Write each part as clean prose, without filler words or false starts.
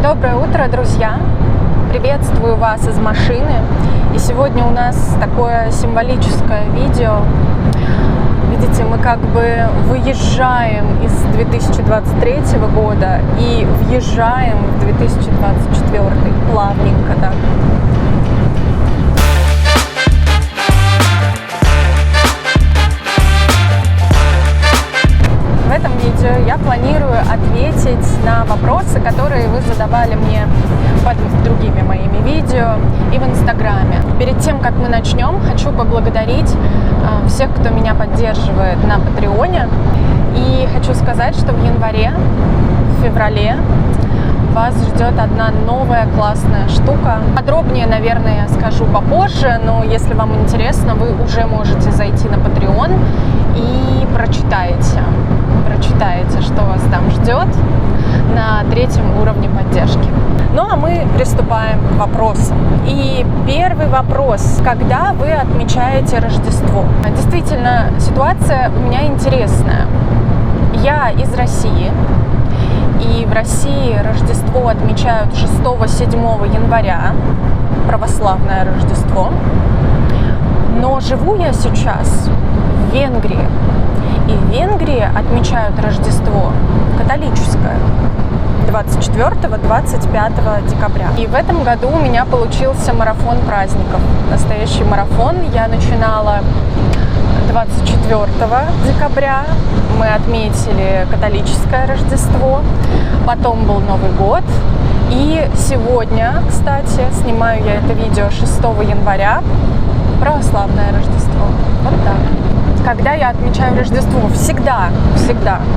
Доброе утро, друзья! Приветствую вас из машины. И сегодня у нас такое символическое видео. Видите, мы как бы выезжаем из 2023 года и въезжаем в 2024 плавненько так. В этом видео я планирую ответить на вопросы, которые вы задавали мне под другими моими видео и в Инстаграме. Перед тем, как мы начнем, хочу поблагодарить всех, кто меня поддерживает на Патреоне. И хочу сказать, что в январе, в феврале вас ждет одна новая классная штука. Подробнее, наверное, я скажу попозже, но если вам интересно, вы уже можете зайти на Patreon и прочитаете, что вас там ждет на 3-м уровне поддержки. Ну а мы приступаем к вопросам. И первый вопрос. Когда вы отмечаете Рождество? Действительно, ситуация у меня интересная. Я из России. И в России Рождество отмечают 6-7 января, православное Рождество. Но живу я сейчас в Венгрии. И в Венгрии отмечают Рождество католическое 24-25 декабря. И в этом году у меня получился марафон праздников. Настоящий марафон. Я начинала 24 декабря. Мы отметили католическое Рождество. Потом был Новый год. И сегодня, кстати, снимаю я это видео 6 января. Православное Рождество. Вот так. Когда я отмечаю Рождество? Всегда,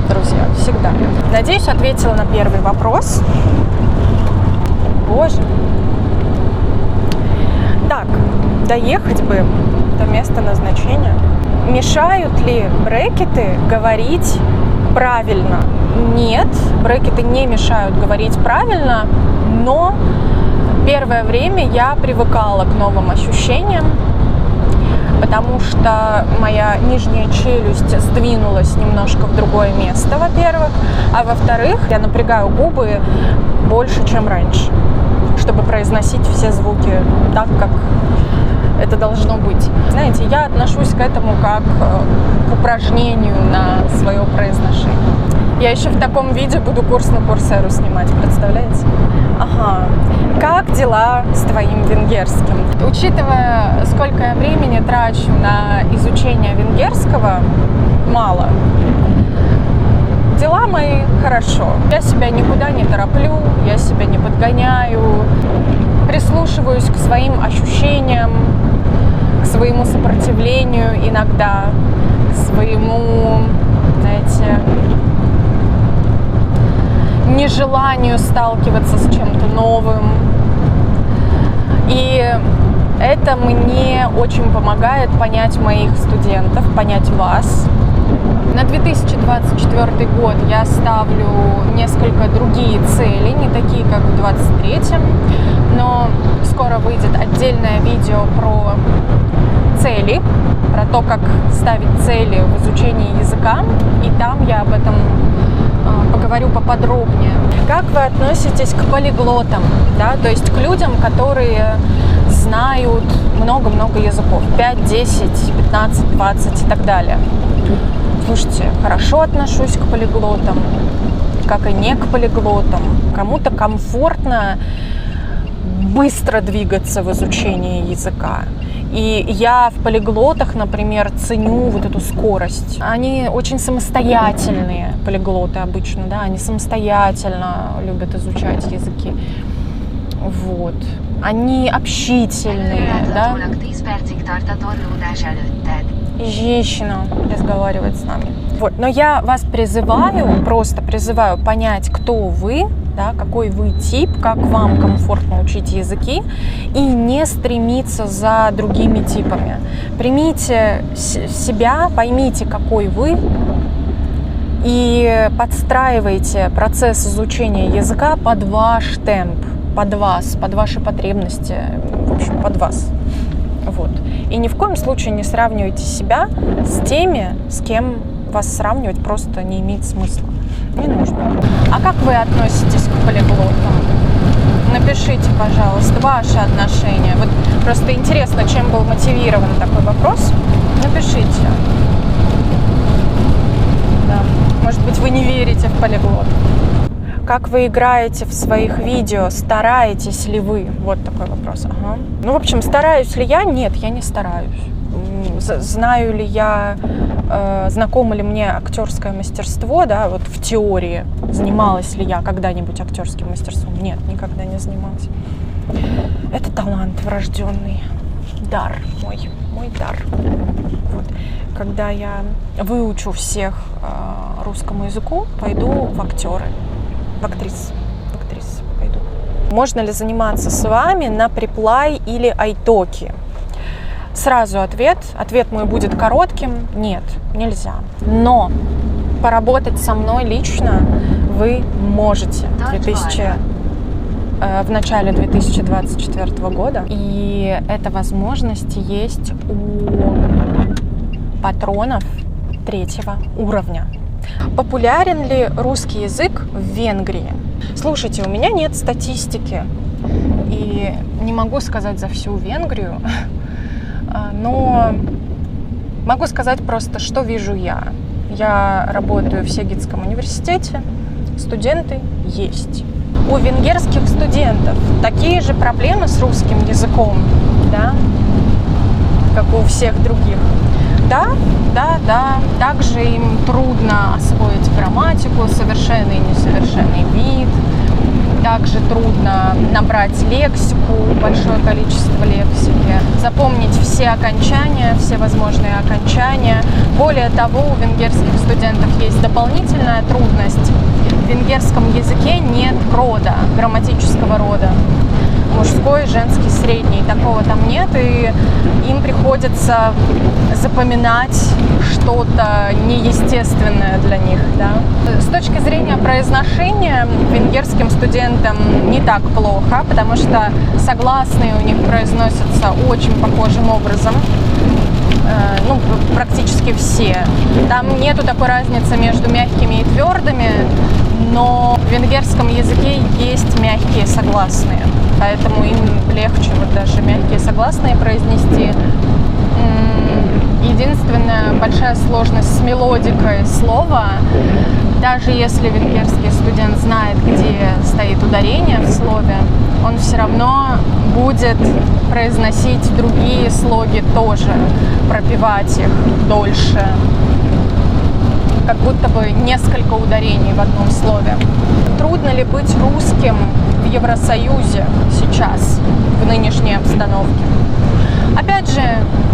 друзья, всегда. Надеюсь, ответила на первый вопрос. Боже. Так, доехать бы до места назначения. Мешают ли брекеты говорить правильно? Нет, брекеты не мешают говорить правильно, но первое время я привыкала к новым ощущениям, потому что моя нижняя челюсть сдвинулась немножко в другое место, во-первых, а во-вторых, я напрягаю губы больше, чем раньше, чтобы произносить все звуки так, как это должно быть. Знаете, я отношусь к этому как к упражнению на свое произношение. Я еще в таком виде буду курс на Курсеру снимать, представляете? Ага. Как дела с твоим венгерским? Учитывая, сколько я времени трачу на изучение венгерского, мало. Дела мои хорошо. Я себя никуда не тороплю, я себя не подгоняю, прислушиваюсь к своим ощущениям, к своему сопротивлению иногда, к своему, знаете, нежеланию сталкиваться с чем-то новым. И это мне очень помогает понять моих студентов, понять вас. На 2024 год я ставлю несколько другие цели, не такие, как в 2023, но скоро выйдет отдельное видео про цели, про то, как ставить цели в изучении языка, и там я об этом поговорю поподробнее. Как вы относитесь к полиглотам, да, то есть к людям, которые знают много-много языков, 5, 10, 15, 20 и так далее? Слушайте, хорошо отношусь к полиглотам, как и не к полиглотам. Кому-то комфортно быстро двигаться в изучении языка. И я в полиглотах, например, ценю вот эту скорость. Они очень самостоятельные, полиглоты обычно, да, они самостоятельно любят изучать языки. Вот. Они общительные, да. И женщина разговаривает с нами. Вот. Но я вас призываю, просто призываю понять, кто вы, да, какой вы тип, как вам комфортно учить языки, и не стремиться за другими типами. Примите себя, поймите, какой вы, и подстраивайте процесс изучения языка под ваш темп, под вас, под ваши потребности, в общем, под вас. Вот. И ни в коем случае не сравнивайте себя с теми, с кем вас сравнивать просто не имеет смысла. Не нужно. А как вы относитесь к полиглотам? пожалуйста, ваши отношения. Вот просто интересно, чем был мотивирован такой вопрос. Напишите. Да. Может быть, вы не верите в полиглот. Как вы играете в своих видео? Стараетесь ли вы? Вот такой вопрос. Ага. Ну, в общем, стараюсь ли я? Нет, я не стараюсь. Знаю ли я, знакомо ли мне актерское мастерство, да, вот в теории. Занималась ли я когда-нибудь актерским мастерством? Нет, никогда не занималась. Это талант врожденный. Дар мой дар. Вот. Когда я выучу всех русскому языку, пойду в актеры. В актрис пойду. Можно ли заниматься с вами на Preply или iTalki? Сразу ответ мой будет коротким. Нет, нельзя. Но поработать со мной лично вы можете в начале 2024 года. И эта возможность есть у патронов 3-го уровня. Популярен ли русский язык в Венгрии? Слушайте, у меня нет статистики, и не могу сказать за всю Венгрию, но могу сказать просто, что вижу я. Я работаю в Сегедском университете, студенты есть. У венгерских студентов такие же проблемы с русским языком, да, как у всех других. Да. Также им трудно освоить грамматику, совершенный и несовершенный вид. Также трудно набрать лексику, большое количество лексики, запомнить все окончания, все возможные окончания. Более того, у венгерских студентов есть дополнительная трудность. В венгерском языке нет рода, грамматического рода. Мужской, женский, средний, такого там нет, и им приходится запоминать что-то неестественное для них, да. С точки зрения произношения венгерским студентам не так плохо, потому что согласные у них произносятся очень похожим образом, ну, практически все. Там нету такой разницы между мягкими и твердыми, но в венгерском языке есть мягкие согласные, поэтому им легче вот даже мягкие согласные произнести. Единственная большая сложность с мелодикой слова, даже если венгерский студент знает, где стоит ударение в слове, он все равно будет произносить другие слоги тоже, пропевать их дольше, как будто бы несколько ударений в одном слове. Трудно ли быть русским в Евросоюзе сейчас, в нынешней обстановке? Опять же,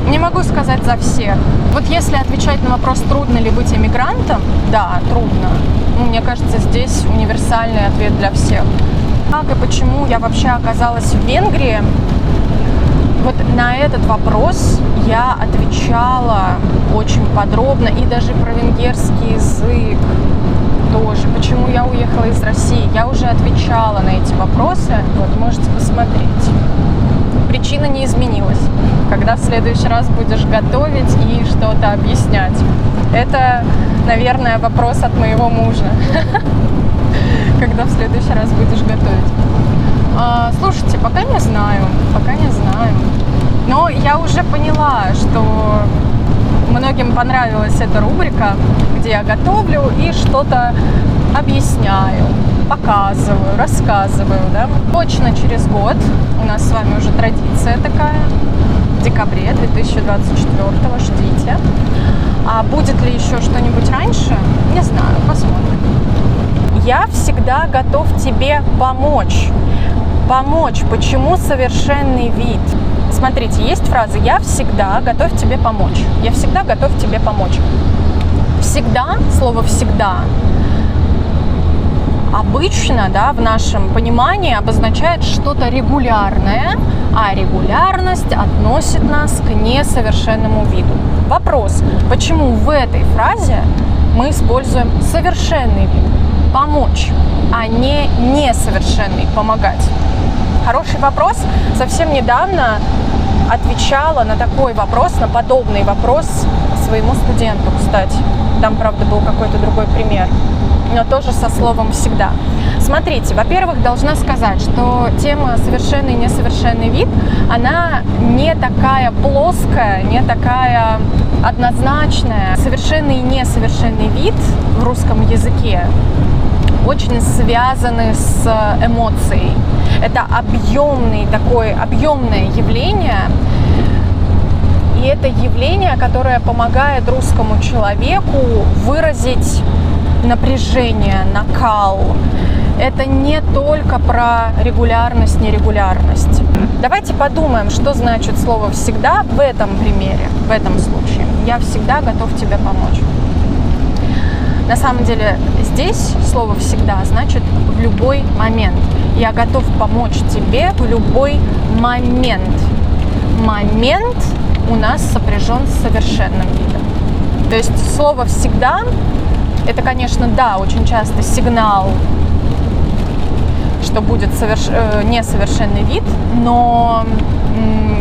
не могу сказать за всех. Вот если отвечать на вопрос, трудно ли быть иммигрантом, да, трудно. Ну, мне кажется, здесь универсальный ответ для всех. Как и почему я вообще оказалась в Венгрии? Вот на этот вопрос я отвечала очень подробно, и даже про венгерский язык тоже. Почему я уехала из России? Я уже отвечала на эти вопросы. Вот, можете посмотреть. Причина не изменилась. Когда в следующий раз будешь готовить и что-то объяснять? Это, наверное, вопрос от моего мужа. Когда в следующий раз будешь готовить? Слушайте, пока не знаю. Но я уже поняла, что многим понравилась эта рубрика, где я готовлю и что-то объясняю, показываю, рассказываю, да. Точно через год у нас с вами уже традиция такая, в декабре 2024, ждите. А будет ли еще что-нибудь раньше? Не знаю, посмотрим. Я всегда готов тебе помочь. Помочь. Почему совершенный вид? Смотрите, есть фраза «я всегда готов тебе помочь». Я всегда готов тебе помочь. Всегда, слово «всегда» обычно, да, в нашем понимании обозначает что-то регулярное, а регулярность относит нас к несовершенному виду. Вопрос, почему в этой фразе мы используем совершенный вид, помочь, а не несовершенный, помогать? Хороший вопрос. Совсем недавно отвечала на такой вопрос, на подобный вопрос своему студенту, кстати. Там, правда, был какой-то другой пример, но тоже со словом «всегда». Смотрите, во-первых, должна сказать, что тема совершенный и несовершенный вид, она не такая плоская, не такая однозначная. Совершенный и несовершенный вид в русском языке очень связаны с эмоцией. Это объемное явление, и это явление, которое помогает русскому человеку выразить напряжение, накал. Это не только про регулярность, нерегулярность. Давайте подумаем, что значит слово «всегда» в этом примере, в этом случае. Я всегда готов тебе помочь. На самом деле здесь слово «всегда» значит в любой момент. Я готов помочь тебе в любой момент. Момент у нас сопряжен с совершенным видом. То есть слово «всегда» — это, конечно, да, очень часто сигнал, что будет несовершенный вид, но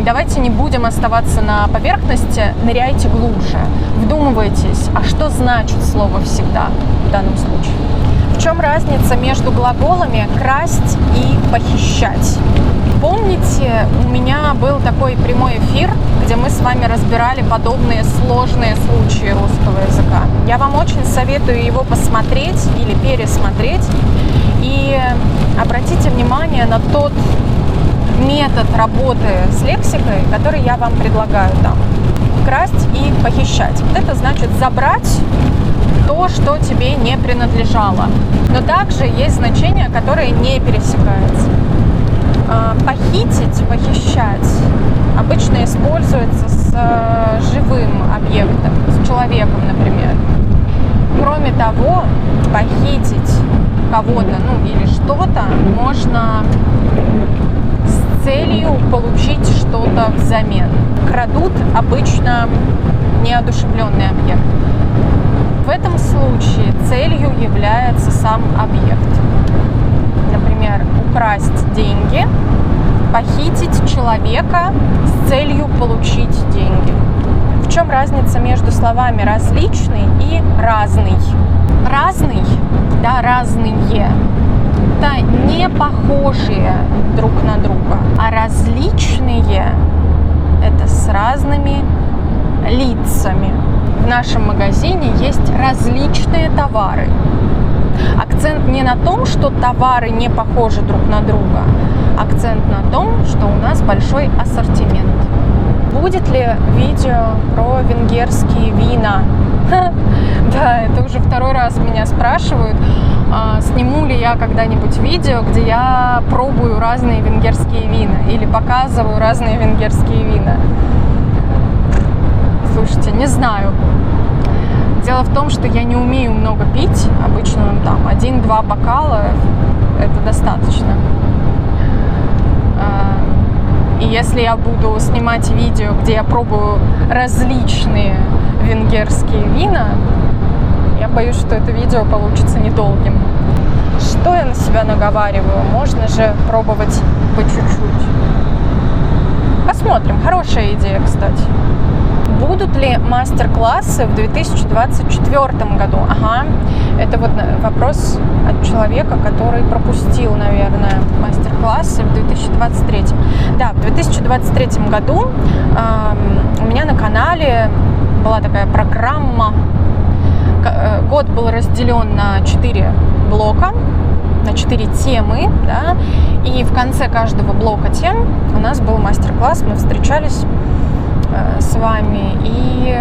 давайте не будем оставаться на поверхности, ныряйте глубже, вдумывайтесь, а что значит слово «всегда» в данном случае? В чем разница между глаголами «красть» и «похищать»? Помните, у меня был такой прямой эфир, где мы с вами разбирали подобные сложные случаи русского языка. Я вам очень советую его посмотреть или пересмотреть. И обратите внимание на тот метод работы с лексикой, который я вам предлагаю там. Красть и похищать. Вот это значит забрать то, что тебе не принадлежало. Но также есть значение, которое не пересекается. Похитить, похищать обычно используется с живым объектом, с человеком, например. Кроме того, похитить кого-то, или что-то можно с целью получить что-то взамен. Крадут обычно неодушевленный объект. В этом случае целью является сам объект. Например, украсть деньги, похитить человека с целью получить деньги. В чем разница между словами «различный» и «разный»? Разный, да, разные – это не похожие друг на друга, а различные – это с разными лицами. В нашем магазине есть различные товары. Акцент не на том, что товары не похожи друг на друга. Акцент на том, что у нас большой ассортимент. Будет ли видео про венгерские вина? Да, это уже второй раз меня спрашивают, сниму ли я когда-нибудь видео, где я пробую разные венгерские вина или показываю разные венгерские вина. Слушайте, не знаю. Дело в том, что я не умею много пить. Обычно там 1-2 бокала – это достаточно. И если я буду снимать видео, где я пробую различные венгерские вина, я боюсь, что это видео получится недолгим. Что я на себя наговариваю? Можно же пробовать по чуть-чуть. Посмотрим. Хорошая идея, кстати. Будут ли мастер-классы в 2024 году? Ага, это вот вопрос от человека, который пропустил, наверное, мастер-классы в 2023. Да, в 2023 году у меня на канале была такая программа. Год был разделен на 4 блока, на 4 темы, да, и в конце каждого блока тем у нас был мастер-класс, мы встречались с вами и,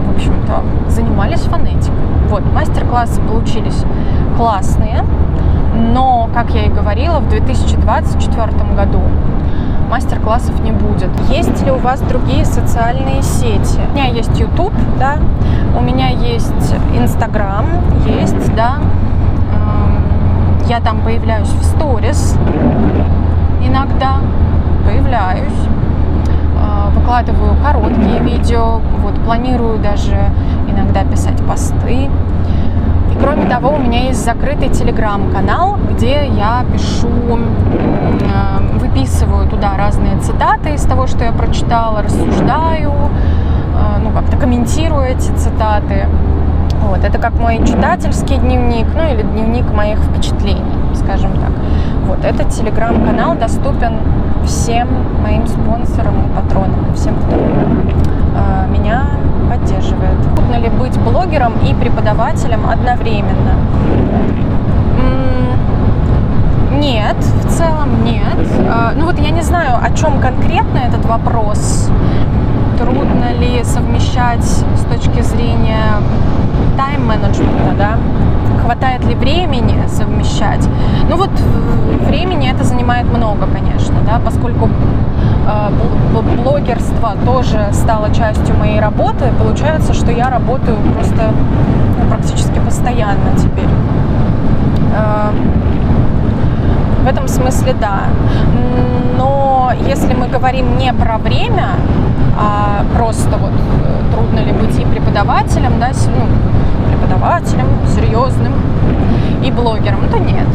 в общем-то, занимались фонетикой. Вот, мастер-классы получились классные, но, как я и говорила, в 2024 году мастер-классов не будет. Есть ли у вас другие социальные сети? У меня есть YouTube, да, у меня есть Instagram, есть, да, я там появляюсь в сторис, иногда появляюсь, выкладываю короткие видео, вот, планирую даже иногда писать посты. И кроме того, у меня есть закрытый телеграм-канал, где я пишу, выписываю туда разные цитаты из того, что я прочитала, рассуждаю, как-то комментирую эти цитаты. Вот, это как мой читательский дневник, или дневник моих впечатлений. скажем так. Вот, этот телеграм-канал доступен всем моим спонсорам и патронам, всем, кто меня поддерживает. Трудно ли быть блогером и преподавателем одновременно? Нет, в целом нет. Ну вот я не знаю, о чем конкретно этот вопрос. Трудно ли совмещать с точки зрения тайм-менеджмента, да? Хватает ли времени совмещать? Ну вот времени это занимает много, конечно, да, поскольку блогерство тоже стало частью моей работы, получается, что я работаю просто практически постоянно теперь. В этом смысле да. Но если мы говорим не про время, а просто вот трудно ли быть и преподавателем, да, преподавателем серьезным и блогером, то нет,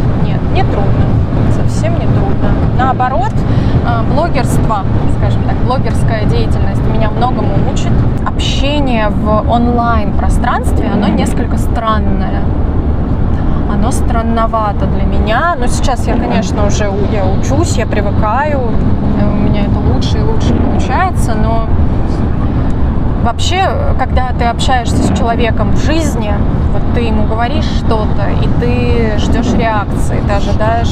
не трудно, совсем не трудно. Наоборот, блогерство, скажем так, блогерская деятельность меня многому учит. Общение в онлайн-пространстве, оно несколько странное. Оно странновато для меня, но сейчас я, конечно, уже учусь, я привыкаю, у меня это лучше и лучше получается, но вообще, когда ты общаешься с человеком в жизни, вот ты ему говоришь что-то, и ты ждешь реакции, ты ожидаешь,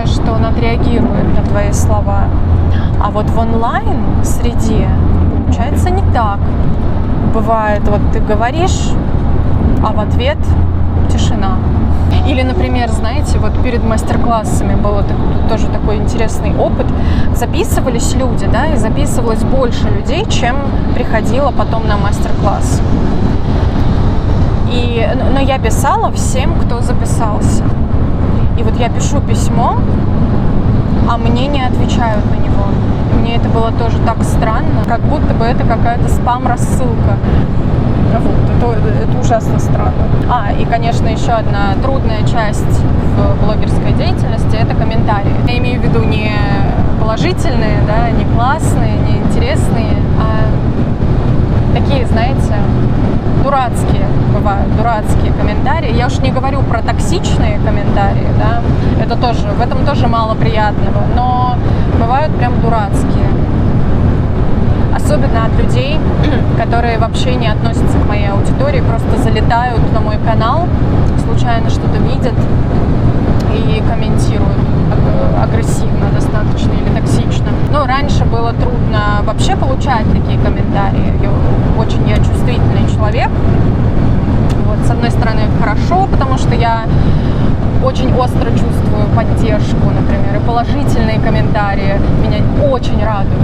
что он отреагирует на твои слова. А вот в онлайн-среде получается не так. Бывает, вот ты говоришь, а в ответ тишина. Или, например, знаете, вот перед мастер-классами был тоже такой интересный опыт. Записывались люди, да, и записывалось больше людей, чем приходило потом на мастер-класс. Но я писала всем, кто записался. И вот я пишу письмо, а мне не отвечают на него. Мне это было тоже так странно, как будто бы это какая-то спам-рассылка. Вот, это ужасно странно. И, конечно, еще одна трудная часть в блогерской деятельности – это комментарии. Я имею в виду не положительные, да, не классные, не интересные, а такие, знаете, дурацкие бывают, дурацкие комментарии. Я уж не говорю про токсичные комментарии, да, в этом тоже мало приятного, но бывают прям дурацкие. Особенно от людей, которые вообще не относятся к моей аудитории, просто залетают на мой канал, случайно что-то видят и комментируют агрессивно достаточно или токсично. Но раньше было трудно вообще получать такие комментарии. Очень я чувствительный человек. Вот, с одной стороны, это хорошо, потому что я очень остро чувствую поддержку, например, и положительные комментарии меня очень радуют.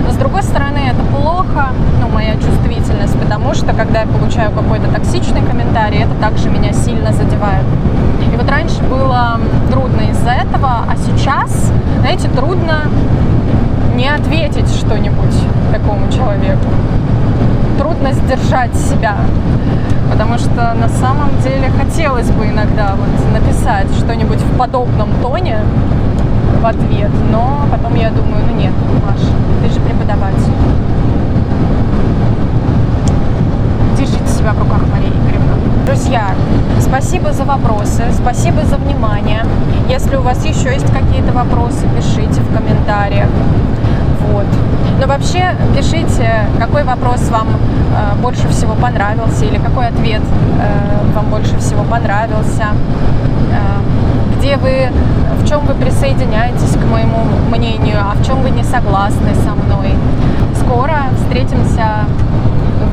Но с другой стороны, это плохо, моя чувствительность, потому что когда я получаю какой-то токсичный комментарий, это также меня сильно задевает. И вот раньше было трудно из-за этого, а сейчас, знаете, трудно не ответить что-нибудь такому человеку. Трудно сдержать себя. Потому что на самом деле хотелось бы иногда вот написать что-нибудь в подобном тоне в ответ, но потом я думаю, нет, Маша, ты же преподаватель. Держите себя в руках, Мария Игоревна. Друзья, спасибо за вопросы, спасибо за внимание. Если у вас еще есть какие-то вопросы, пишите в комментариях. Вот. Но вообще пишите, какой вопрос вам больше всего понравился или какой ответ вам больше всего понравился, в чем вы присоединяетесь к моему мнению, а в чем вы не согласны со мной. Скоро встретимся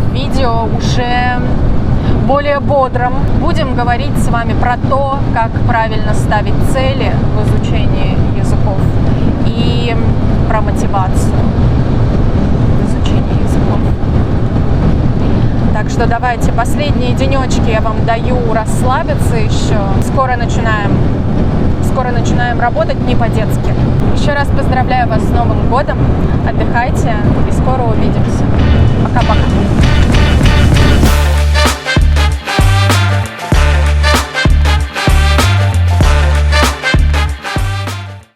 в видео уже более бодром. Будем говорить с вами про то, как правильно ставить цели в изучении языков и про мотивацию в изучении языков. Так что давайте, последние денечки я вам даю расслабиться еще. Скоро начинаем работать не по-детски. Еще раз поздравляю вас с Новым годом. Отдыхайте и скоро увидимся. Пока-пока.